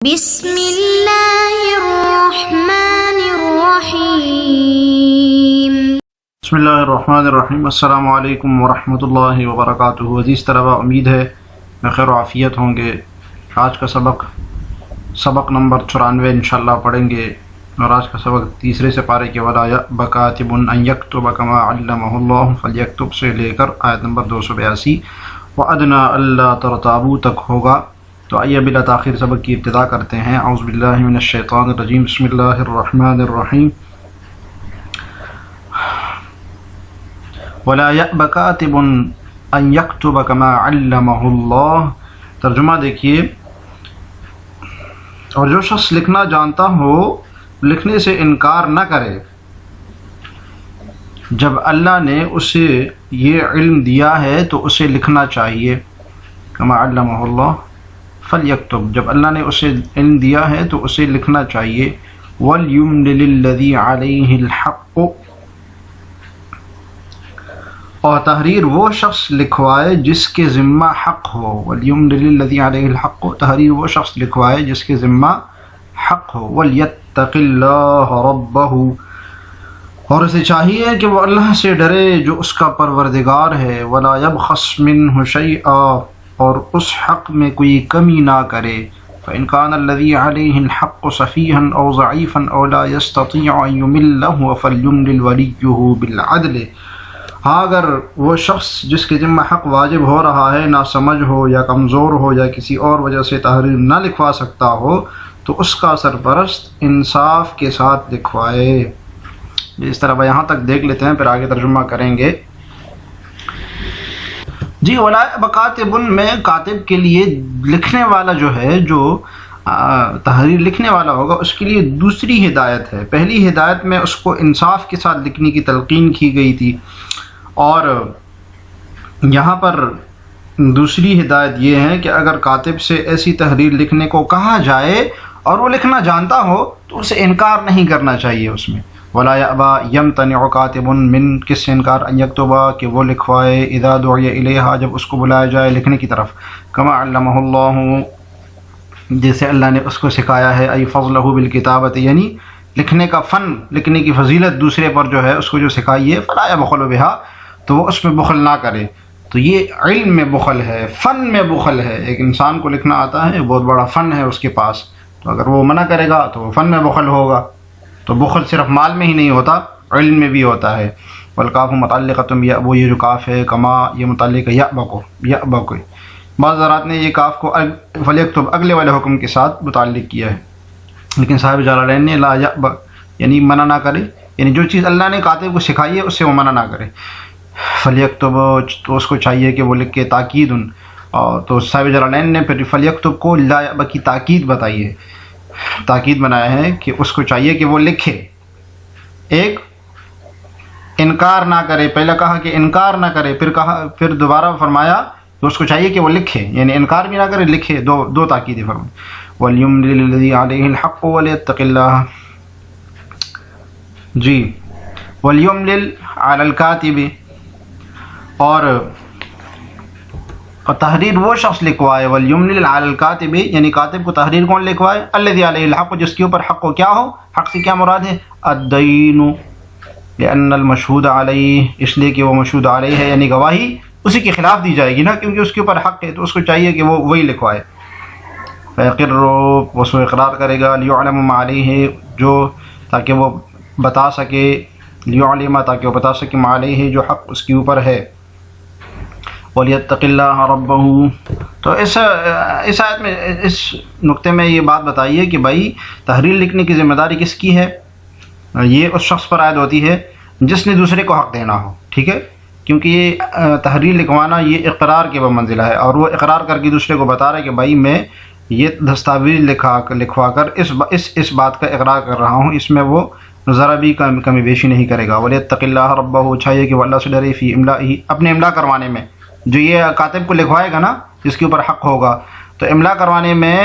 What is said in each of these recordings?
بسم اللہ الرحمن الرحیم۔ بسم اللہ الرحمن الرحیم۔ السلام علیکم ورحمۃ اللہ وبرکاتہ۔ عزیز طلبہ، امید ہے میں خیر و عافیت ہوں گے۔ آج کا سبق نمبر 94 انشاءاللہ پڑھیں گے، اور آج کا سبق تیسرے سے پارے کے ولا یأبی کاتب ان یکتب کما علمہ اللہ فلیکتب سے لے کر آیت نمبر 282 وَأَدْنَىٰ أَلَّا تَرْتَابُوا تک ہوگا۔ تو آئیے بلا تاخیر سبق کی ابتدا کرتے ہیں۔ اعوذ باللہ من الشیطان الرجیم، بسم اللہ الرحمن الرحیم۔ وَلَا يَأْبَ كَاتِبٌ أَن يَكْتُبَ كَمَا عَلَّمَهُ اللَّهُ۔ ترجمہ دیکھیے، اور جو شخص لکھنا جانتا ہو لکھنے سے انکار نہ کرے جب اللہ نے اسے یہ علم دیا ہے تو اسے لکھنا چاہیے۔ كَمَا عَلَّمَهُ اللَّهُ فَلْيَكْتُبْ، جب اللہ نے اسے علم دیا ہے تو اسے لکھنا چاہیے۔ وَلْيُمْلِلِ الَّذِي عَلَيْهِ الْحَقُّ، اور تحریر وہ شخص لکھوائے جس کے ذمہ حق ہو۔ وَلْيُمْلِلِ الَّذِي عَلَيْهِ الْحَقُّ، تحریر وہ شخص لکھوائے جس کے ذمہ حق ہو۔ وَلْيَتَّقِ اللَّهَ رَبَّهُ، اور اسے چاہیے کہ وہ اللہ سے ڈرے جو اس کا پروردگار ہے۔ وَلَا يَبْخَسْ مِنْهُ شَيْئًا، اور اس حق میں کوئی کمی نہ کرے۔ فَإِنْ كَانَ الَّذِي عَلَيْهِ الْحَقُّ سَفِيهًا أَوْ ضَعِيفًا أَوْ لَا يَسْتَطِيعُ أَنْ يُمِلَّهُ فَلْيُمْلِلْ وَلِيُّهُ بِالْعَدْلِ، ہاں اگر وہ شخص جس کے ذمہ حق واجب ہو رہا ہے ناسمجھ ہو یا کمزور ہو یا کسی اور وجہ سے تحریر نہ لکھوا سکتا ہو تو اس کا سرپرست انصاف کے ساتھ لکھوائے۔ اس طرح یہاں تک دیکھ لیتے ہیں، پھر آگے ترجمہ کریں گے۔ جی، ولا یأبی کاتب میں کاتب کے لیے لکھنے والا جو ہے، جو تحریر لکھنے والا ہوگا، اس کے لیے دوسری ہدایت ہے۔ پہلی ہدایت میں اس کو انصاف کے ساتھ لکھنے کی تلقین کی گئی تھی، اور یہاں پر دوسری ہدایت یہ ہے کہ اگر کاتب سے ایسی تحریر لکھنے کو کہا جائے اور وہ لکھنا جانتا ہو تو اسے انکار نہیں کرنا چاہیے اس میں۔ ولا یأبی یمتنع کاتب من، کس سے انکار؟ ان یکتب، کہ وہ لکھوائے، اذا دعی الیہا، جب اس کو بلایا جائے لکھنے کی طرف، کما علمہ اللہ، جیسے اللہ نے اس کو سکھایا ہے، ای فضلہ بالکتابۃ، یعنی لکھنے کا فن، لکھنے کی فضیلت دوسرے پر جو ہے اس کو جو سکھائی ہے، فلا یبخل بہا، تو وہ اس میں بخل نہ کرے۔ تو یہ علم میں بخل ہے، فن میں بخل ہے۔ ایک انسان کو لکھنا آتا ہے، بہت بڑا فن ہے اس کے پاس، تو اگر وہ منع کرے گا تو وہ فن میں بخل ہوگا۔ تو بخل صرف مال میں ہی نہیں ہوتا، علم میں بھی ہوتا ہے۔ والکاف متعلقۃ بِیأبی، یہ جو کاف ہے، کما، یہ متعلق ہے یأبی کو۔ بعض حضرات نے یہ کاف کو فلیکتب اگلے والے حکم کے ساتھ متعلق کیا ہے، لیکن صاحب جلالین نے لا یأبی، یعنی منع نہ کرے، یعنی جو چیز اللہ نے کاتب کو سکھائی ہے اس سے وہ منع نہ کرے۔ فلیکتب، تو اس کو چاہیے کہ وہ لکھ کے تاکید، تو صاحب جلالین نے پھر فلیکتب کو لا یأبی کی تاکید بتائی ہے، تاکید بنایا ہے کہ اس کو چاہیے کہ وہ لکھے، ایک انکار نہ کرے۔ پہلے کہا کہ انکار نہ کرے، پھر دوبارہ فرمایا کہ اس کو چاہیے کہ وہ لکھے، یعنی انکار بھی نہ کرے، لکھے، دو تاکیدیں فرمائیں۔ وَلْيُمْلِلِ الَّذِي عَلَيْهِ الْحَقُّ وَلْيَتَّقِ اللَّهَ، جی، وَلْيُمْلِلْ عَلَى الْكَاتِبِ، اور تحریر وہ شخص لکھوائے، وَلْيُمْلِلْ عَلَى الْكَاتِبِ، یعنی کاتب کو تحریر کون لکھوائے؟ الَّذِي عَلَيْهِ الْحَقُّ، جس کے اوپر حق ہو۔ کیا ہو؟ حق سے کیا مراد ہے؟ الدَّيْنُ، لِأَنَّ الْمَشْهُودَ عَلَيْهِ، اس لیے کہ وہ مشہود علیہ ہے، یعنی گواہی اسی کے خلاف دی جائے گی نا، کیونکہ اس کے اوپر حق ہے، تو اس کو چاہیے کہ وہ وہی لکھوائے۔ فَيَقِرُّ، وہ سو اقرار کرے گا، لِيُعْلَمَ مَا عَلَيْهِ، جو تاکہ وہ بتا سکے، لِيُعْلِمَ، تاکہ وہ بتا سکے، مَا عَلَيْهِ، جو حق اس کے اوپر ہے۔ وَلْيَتَّقِ اللَّهَ رَبَّهُ، تو اس آیت میں، اس نقطے میں یہ بات بتائیے کہ بھائی تحریر لکھنے کی ذمہ داری کس کی ہے؟ یہ اس شخص پر عائد ہوتی ہے جس نے دوسرے کو حق دینا ہو، ٹھیک ہے، کیونکہ یہ تحریر لکھوانا یہ اقرار کے بمنزلہ ہے، اور وہ اقرار کر کے دوسرے کو بتا رہا ہے کہ بھائی میں یہ دستاویز لکھوا کر اس بات کا اقرار کر رہا ہوں، اس میں وہ ذرا بھی کمی بیشی نہیں کرے گا۔ وَلْيَتَّقِ اللَّهَ رَبَّهُ، چاہیے کہ وہ اللہ سے ڈرے، فی املائہ، اپنے املا کروانے میں، جو یہ کاتب کو لکھوائے گا نا جس کے اوپر حق ہوگا، تو املا کروانے میں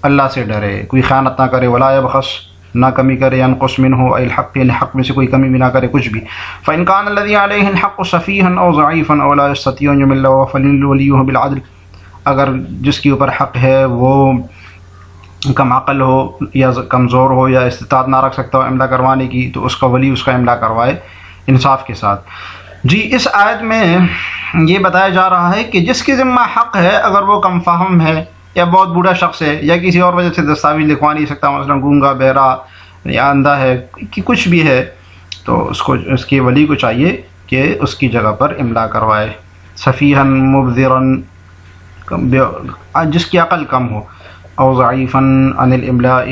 اللہ سے ڈرے، کوئی خیانت نہ کرے۔ ولا یبخس، نہ کمی کرے، ینقص منہ الحق، یعنی حق میں سے کوئی کمی بھی نہ کرے، کچھ بھی۔ فَإِنْ كَانَ الَّذِي عَلَيْهِ الْحَقُّ سَفِيهًا أَوْ ضَعِيفًا أَوْ لَا يَسْتَطِيعُ أَنْ يُمِلَّهُ فَلْيُمْلِلْ وَلِيُّهُ بِالْعَدْلِ، اگر جس کے اوپر حق ہے وہ کم عقل ہو یا کمزور ہو یا استطاعت نہ رکھ سکتا ہو املا کروانے کی، تو اس کا ولی اس کا املا کروائے انصاف کے ساتھ۔ جی اس آیت میں یہ بتایا جا رہا ہے کہ جس کے ذمہ حق ہے، اگر وہ کم فہم ہے یا بہت بوڑھا شخص ہے یا کسی اور وجہ سے دستاویز لکھوا نہیں سکتا، مثلا گونگا، بہرا یا اندھا ہے کہ کچھ بھی ہے، تو اس کے ولی کو چاہیے کہ اس کی جگہ پر املا کروائے۔ سفیہن مبذرن، جس کی عقل کم ہو، او ضعیفن عن الاملاء،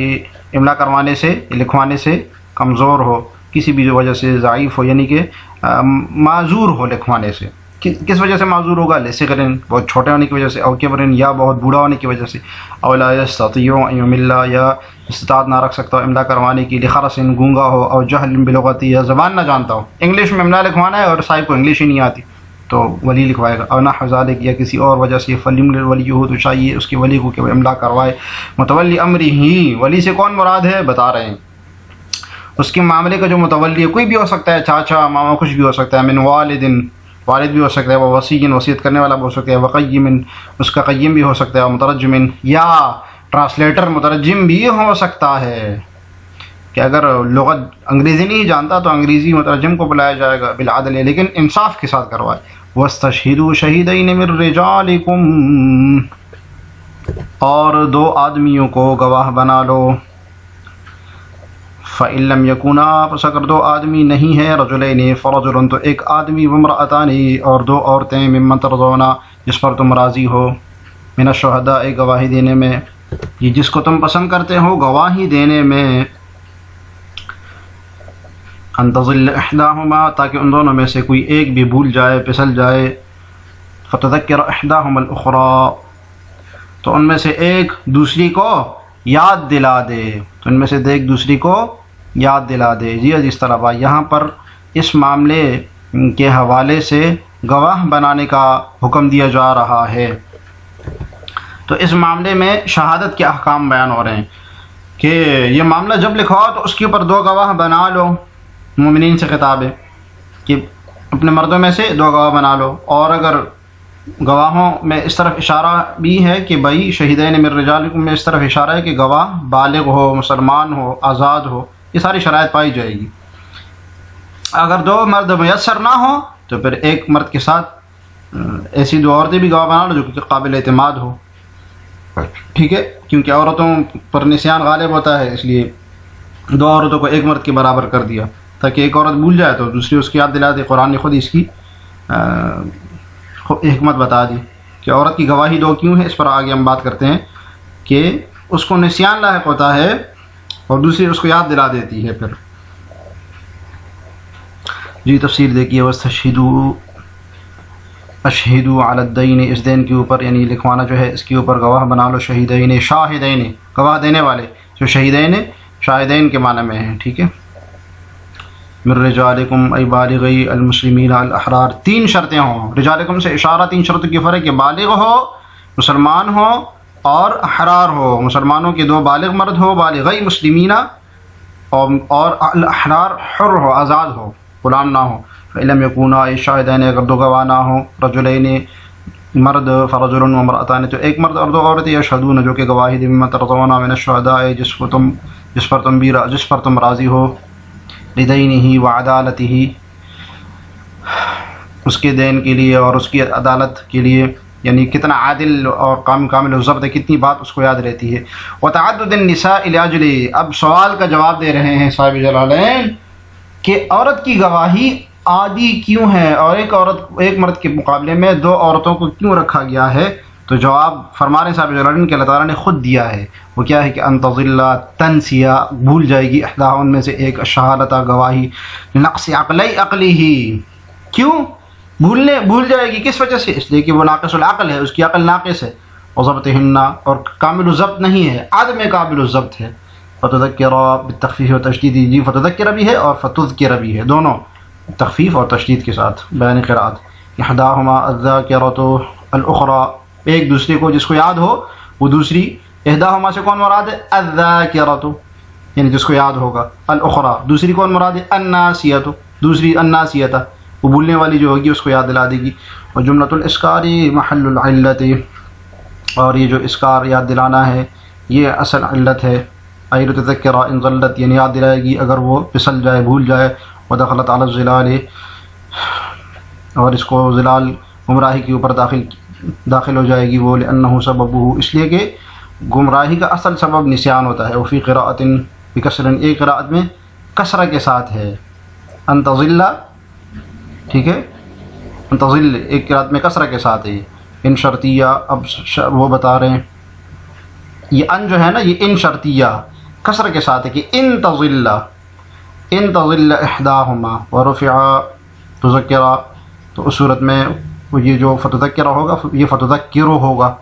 املا کروانے سے لکھوانے سے کمزور ہو، کسی بھی وجہ سے ضعیف ہو، یعنی کہ معذور ہو لکھوانے سے۔ کس وجہ سے معذور ہوگا؟ لصغرن، بہت چھوٹے ہونے کی وجہ سے، او کبرن، یا بہت بوڑھا ہونے کی وجہ سے، او لا یستطیع ان یملا، یا استطاعت نہ رکھ سکتا ہو املا کروانے کی، لخرسن، گونگا ہو، او جہل بلغتی، یا زبان نہ جانتا ہو، انگلش میں املا لکھوانا ہے اور صاحب کو انگلش ہی نہیں آتی تو ولی لکھوائے گا، او نحو ذالک، یا کسی اور وجہ سے، فلیملل للولی، تو چاہیے اس کے ولی کو کہ وہ املا کروائے۔ متولی امرہ، ولی سے کون مراد ہے بتا رہے ہیں، اس کے معاملے کا جو متولی ہے، کوئی بھی ہو سکتا ہے، چاچا، ماما، کچھ بھی ہو سکتا ہے، من والدن، والد بھی ہو سکتا ہے، وہ وصیٍ، وصیت کرنے والا بھی ہو سکتا ہے، وقیم، اس کا قیم بھی ہو سکتا ہے، مترجم، یا ٹرانسلیٹر مترجم بھی ہو سکتا ہے، کہ اگر لغت انگریزی نہیں جانتا تو انگریزی مترجم کو بلایا جائے گا بالعدل، لیکن انصاف کے ساتھ کروائے۔ وَاسْتَشْهِدُوا شَهِيدَيْنِ مِن رِّجَالِكُمْ، اور 2 آدمیوں کو گواہ بنا لو۔ فَإِن لَّمْ يَكُونَا، پس اگر 2 آدمی نہیں ہیں، رجلین، فرجل، تو 1 آدمی، وامرأتان، اور 2 عورتیں، ممن ترضون، جس پر تم راضی ہو، من الشہداء، گواہی دینے میں، یہ جس کو تم پسند کرتے ہو گواہی دینے میں، ان تضل احداہما، تاکہ ان دونوں میں سے کوئی ایک بھی بھول جائے، پھسل جائے، فتذکر احداہما الاخری، تو ان میں سے ایک دوسری کو یاد دلا دے، تو ان میں سے ایک دوسری کو یاد دلا دے۔ جی عزیز طلباء، یہاں پر اس معاملے کے حوالے سے گواہ بنانے کا حکم دیا جا رہا ہے، تو اس معاملے میں شہادت کے احکام بیان ہو رہے ہیں کہ یہ معاملہ جب لکھواؤ تو اس کے اوپر 2 گواہ بنا لو۔ مومنین سے خطاب ہے کہ اپنے مردوں میں سے 2 گواہ بنا لو، اور اگر گواہوں میں اس طرف اشارہ بھی ہے کہ بھائی شہیدین من رجالکم میں اس طرف اشارہ ہے کہ گواہ بالغ ہو، مسلمان ہو، آزاد ہو، یہ ساری شرائط پائی جائے گی۔ اگر 2 مرد میسر نہ ہو تو پھر 1 مرد کے ساتھ ایسی 2 عورتیں بھی گواہ بنا لو جو کہ قابل اعتماد ہو، ٹھیک ہے، کیونکہ عورتوں پر نسیان غالب ہوتا ہے، اس لیے 2 عورتوں کو 1 مرد کے برابر کر دیا تاکہ 1 عورت بھول جائے تو دوسری اس کی یاد دلا دے۔ قرآن نے خود اس کی حکمت بتا دی کہ عورت کی گواہی 2 کیوں ہے، اس پر آگے ہم بات کرتے ہیں کہ اس کو نسیان لاحق ہوتا ہے اور دوسری اس کو یاد دلا دیتی ہے۔ پھر جی تفسیر دیکھیے، وَاسْتَشْهِدُوا، اشہدوا علی الدین، اس دین کے اوپر، یعنی لکھوانا جو ہے اس کے اوپر گواہ بنا لو، شہیدین، شاہدین، گواہ دینے والے، جو شہیدین شاہدین کے معنی میں ہیں، ٹھیک ہے۔ من رجالکم، ای بالغی المسلمین الاحرار، 3 شرطیں ہوں، رجالکم سے اشارہ 3 شرطوں کی فرق کہ بالغ ہو، مسلمان ہو، اور احرار ہو، مسلمانوں کے 2 بالغ مرد ہو، بالغی مسلمین، اور الاحرار حر ہو، آزاد ہو، غلام نہ ہو۔ فَإِلَّمْ يَكُونَا شَاهِدَيْنِ، اگر 2 گواہ نہ ہوں، رجلین، مرد، فرجل وامرأتان، تو 1 مرد اور 2 عورتیں، یشہدون، جو کہ گواہی دیں، ممن ترضون من الشہداء، جس پر تم راضی ہو، لدینہ وعدالتہ، اس کے دین کے لیے اور اس کی عدالت کے لیے، یعنی کتنا عادل اور کامل الضبط ہے، کتنی بات اس کو یاد رہتی ہے۔ وتعدد النساء لاجل، اب سوال کا جواب دے رہے ہیں صاحب جلالین کہ عورت کی گواہی عادی کیوں ہے اور ایک مرد کے مقابلے میں 2 عورتوں کو کیوں رکھا گیا ہے؟ تو جواب فرما رہے صاحب جلالین کہ اللہ تعالیٰ نے خود دیا ہے، وہ کیا ہے کہ ان تضل، تنسیا، بھول جائے گی، احدہ ان میں سے ایک، الشہادۃ، گواہی، نقص عقلہ، کیوں بھول جائے گی، کس وجہ سے؟ اس لیے کہ وہ ناقص العقل ہے، اس کی عقل ناقص ہے، وضبطہن، اور کامل الضبط نہیں ہے، عدم کامل الضبط ہے۔ فتذکر بالتخفیف و تشدید، جی فتذکر بھی ہے اور فتذکر بھی ہے، دونوں تخفیف اور تشدید کے ساتھ بیان قرات۔ احداہما الذاکرۃ الاخری، ایک دوسرے کو جس کو یاد ہو وہ دوسری، احداہما سے کون مراد ہے؟ الذاکرۃ، یعنی جس کو یاد ہوگا، الاخری دوسری کون مراد ہے؟ الناسیۃ، دوسری الناسیۃ، وہ بھولنے والی جو ہوگی اس کو یاد دلا دے گی۔ اور جملۃ الاسکار محل العلت، اور یہ جو اسکار یاد دلانا ہے یہ اصل علت ہے. ایل تذکر ان ضلت یعنی یاد دلائے گی اگر وہ پھسل جائے بھول جائے. ودخلت علی الظلال اور اس کو ظلال گمراہی کے اوپر داخل ہو جائے گی وہ. لأنہ سببہ اس لیے کہ گمراہی کا اصل سبب نسیان ہوتا ہے. وفی قراءۃ بکسر ایک قراءت میں کسرہ کے ساتھ ہے ان تضل, ٹھیک ہے, ان تضل ایک قراءت میں کسرہ کے ساتھ ہے. ان شرطیہ اب وہ بتا رہے ہیں یہ ان جو ہے نا یہ ان شرطیہ کسرہ کے ساتھ ہے کہ ان تضل احداہما ورفع تذکرہ. تو اس صورت میں یہ جو فتذکرہ ہوگا یہ فتذکرہ ہوگا,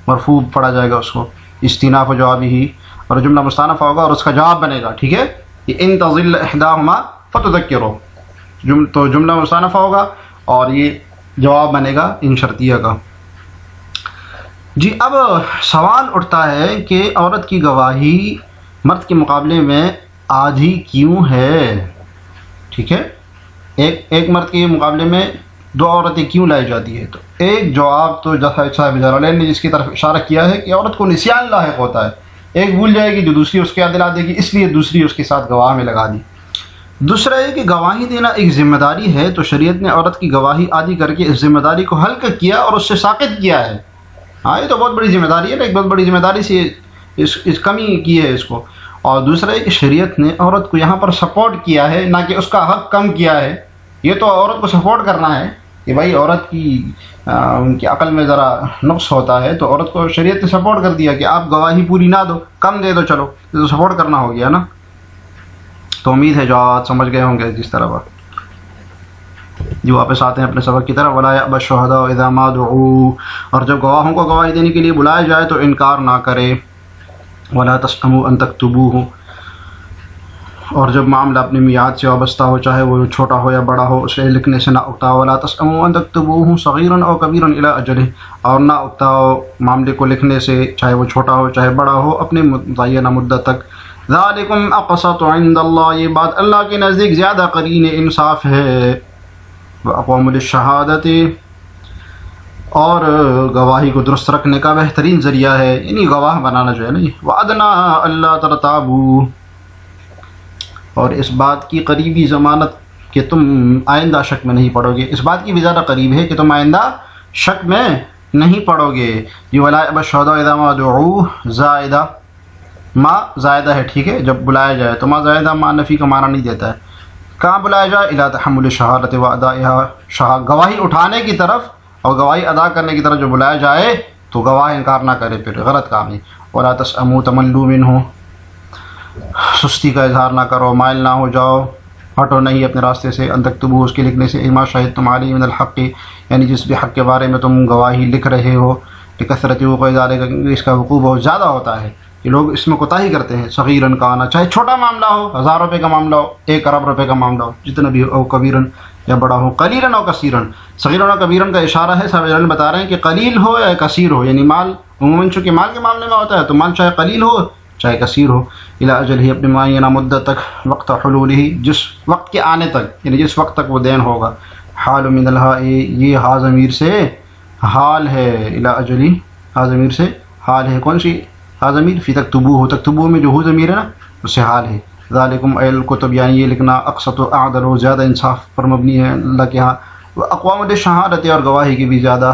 مرفوع پڑھا جائے گا اس کو استیناف و جوابی ہی, اور جملہ مستانفہ ہوگا اور اس کا جواب بنے گا. ٹھیک ہے, یہ ان تضل احداہما فتذکرہ تو جملہ مستانفہ ہوگا اور یہ جواب بنے گا ان شرطیہ کا. جی اب سوال اٹھتا ہے کہ عورت کی گواہی مرد کے مقابلے میں آدھی کیوں ہے؟ ٹھیک ہے, ایک مرد کے مقابلے میں دو عورتیں کیوں لائی جاتی ہے؟ تو ایک جواب تو صاحب جلالین نے جس کی طرف اشارہ کیا ہے کہ عورت کو نسیان لاحق ہوتا ہے, ایک بھول جائے گی جو دوسری اس کے یاد دلا دے گی, اس لیے دوسری اس کے ساتھ گواہ میں لگا دی. دوسرا یہ کہ گواہی دینا ایک ذمہ داری ہے, تو شریعت نے عورت کی گواہی عادی کر کے اس ذمہ داری کو ہلکا کیا اور اس سے ساقط کیا ہے. ہاں یہ تو بہت بڑی ذمہ داری ہے نا, ایک بہت بڑی ذمہ داری سے اس کمی کی ہے اس کو. اور دوسرا یہ کہ شریعت نے عورت کو یہاں پر سپورٹ کیا ہے, نہ کہ اس کا حق کم کیا ہے. یہ تو عورت کو سپورٹ کرنا ہے کہ بھائی عورت ان کی عقل میں ذرا نقص ہوتا ہے, تو عورت کو شریعت نے سپورٹ کر دیا کہ آپ گواہی پوری نہ دو, کم دے دو, چلو یہ تو سپورٹ کرنا ہو گیا نا. تو امید ہے جو آپ سمجھ گئے ہوں گے جس طرح بات. جو واپس آتے ہیں اپنے سبق کی طرف. ولا یأبى الشهداء اذا ما دعوا اور جب گواہوں کو گواہی دینے کے لیے بلایا جائے تو انکار نہ کرے. ولا تسأموا ان تكتبوه اور جب معاملہ اپنی میعاد سے وابستہ ہو, چاہے وہ چھوٹا ہو یا بڑا ہو, اسے لکھنے سے نہ اکتاؤ. ولا تسأموا ان تكتبوه صغيرا او كبيرا الى اجله اور نہ اکتاؤ معاملے کو لکھنے سے چاہے وہ چھوٹا ہو چاہے بڑا ہو اپنے متعینہ مدت تک. ذالکم اقسط عند اللہ یہ بات اللہ کے نزدیک زیادہ قرین انصاف ہے. واقوام للشہادت اور گواہی کو درست رکھنے کا بہترین ذریعہ ہے, یعنی گواہ بنانا جو ہے نا. وادنا اللہ ترتابوا اور اس بات کی قریبی ضمانت کہ تم آئندہ شک میں نہیں پڑو گے. اس بات کی بھی زیادہ قریب ہے کہ تم آئندہ شک میں نہیں پڑو گے. یہ ولا یأبى الشهداء اذا ما دعوا زائدہ ما زائدہ ہے, ٹھیک ہے, جب بلایا جائے تو ما زائدہ ما نفی کا معنی نہیں دیتا ہے. کہاں بلایا جائے؟ الی تحمل الشہادۃ وادائها گواہی اٹھانے کی طرف اور گواہی ادا کرنے کی طرف جو بلایا جائے تو گواہ انکار نہ کرے, پھر غلط کام ہے. ولا تسأموا تملوا منه سستی کا اظہار نہ کرو, مائل نہ ہو جاؤ, ہٹو نہیں اپنے راستے سے. ان تکتبوا اس کے لکھنے سے ما شہدتم علیہ من الحق یعنی جس بھی حق کے بارے میں تم گواہی لکھ رہے ہو. لکثرت وقوع ذلک اس کا وقوع بہت زیادہ ہوتا ہے, یہ لوگ اس میں کوتاہی کرتے ہیں. صغیرن کا آنا چاہے چھوٹا معاملہ ہو, 1000 روپے کا معاملہ ہو, 1 ارب روپے کا معاملہ ہو, جتنا بھی ہو, کبیرن یا بڑا ہو, قلیلاً او کثیراً. صغیراً اور کبیراً کا اشارہ ہے, صاحب بتا رہے ہیں کہ قلیل ہو یا کثیر ہو, یعنی مال عموماً چونکہ مال کے معاملے میں ہوتا ہے تو مال چاہے قلیل ہو چاہے کثیر ہو. الی اجلہ اپنے معینہ مدت تک, وقت حلولہ جس وقت کے آنے تک یعنی جس وقت تک وہ دین ہوگا. حال من الہاء یہ ہا ضمیر سے حال ہے, الی اجلہ ہا ضمیر سے حال ہے. کون سی ہا ضمیر؟ فی تکتبوہ, تکتبوہ میں جو ہو ضمیر ہے نا اس سے حال ہے. ذالکم ای الکتب یعنی یہ لکھنا اقسط و اعدل و زیادہ انصاف پر مبنی ہے اللہ کے ہاں. اقوام الشہادت اور گواہی کی بھی زیادہ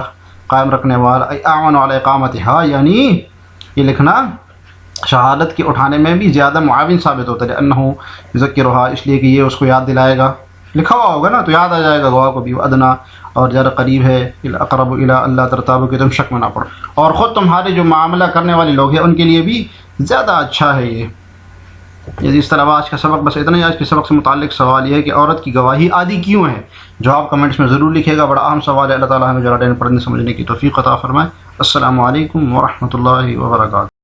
قائم رکھنے والا. اعون علی اقامتها یعنی یہ لکھنا شہادت کے اٹھانے میں بھی زیادہ معاون ثابت ہوتا ہے. انہو یذکرھا اس لیے کہ یہ اس کو یاد دلائے گا, لکھا ہوا ہوگا نا تو یاد آ جائے گا گواہ کو بھی. ادنا اور زیادہ قریب ہے, اقرب الی اللہ ترتابوا کہ تم شک میں نہ پڑو, اور خود تمہارے جو معاملہ کرنے والے لوگ ہیں ان کے لیے بھی زیادہ اچھا ہے یہ. اس طرح آج کا سبق بس اتنا ہی. آج کے سبق سے متعلق سوال یہ ہے کہ عورت کی گواہی عادی کیوں ہے؟ جواب کمنٹس میں ضرور لکھے گا, بڑا اہم سوال ہے. اللہ تعالیٰ ہمیں جلالین پڑھنے سمجھنے کی توفیق عطا فرمائے. السلام علیکم ورحمۃ اللہ وبرکاتہ.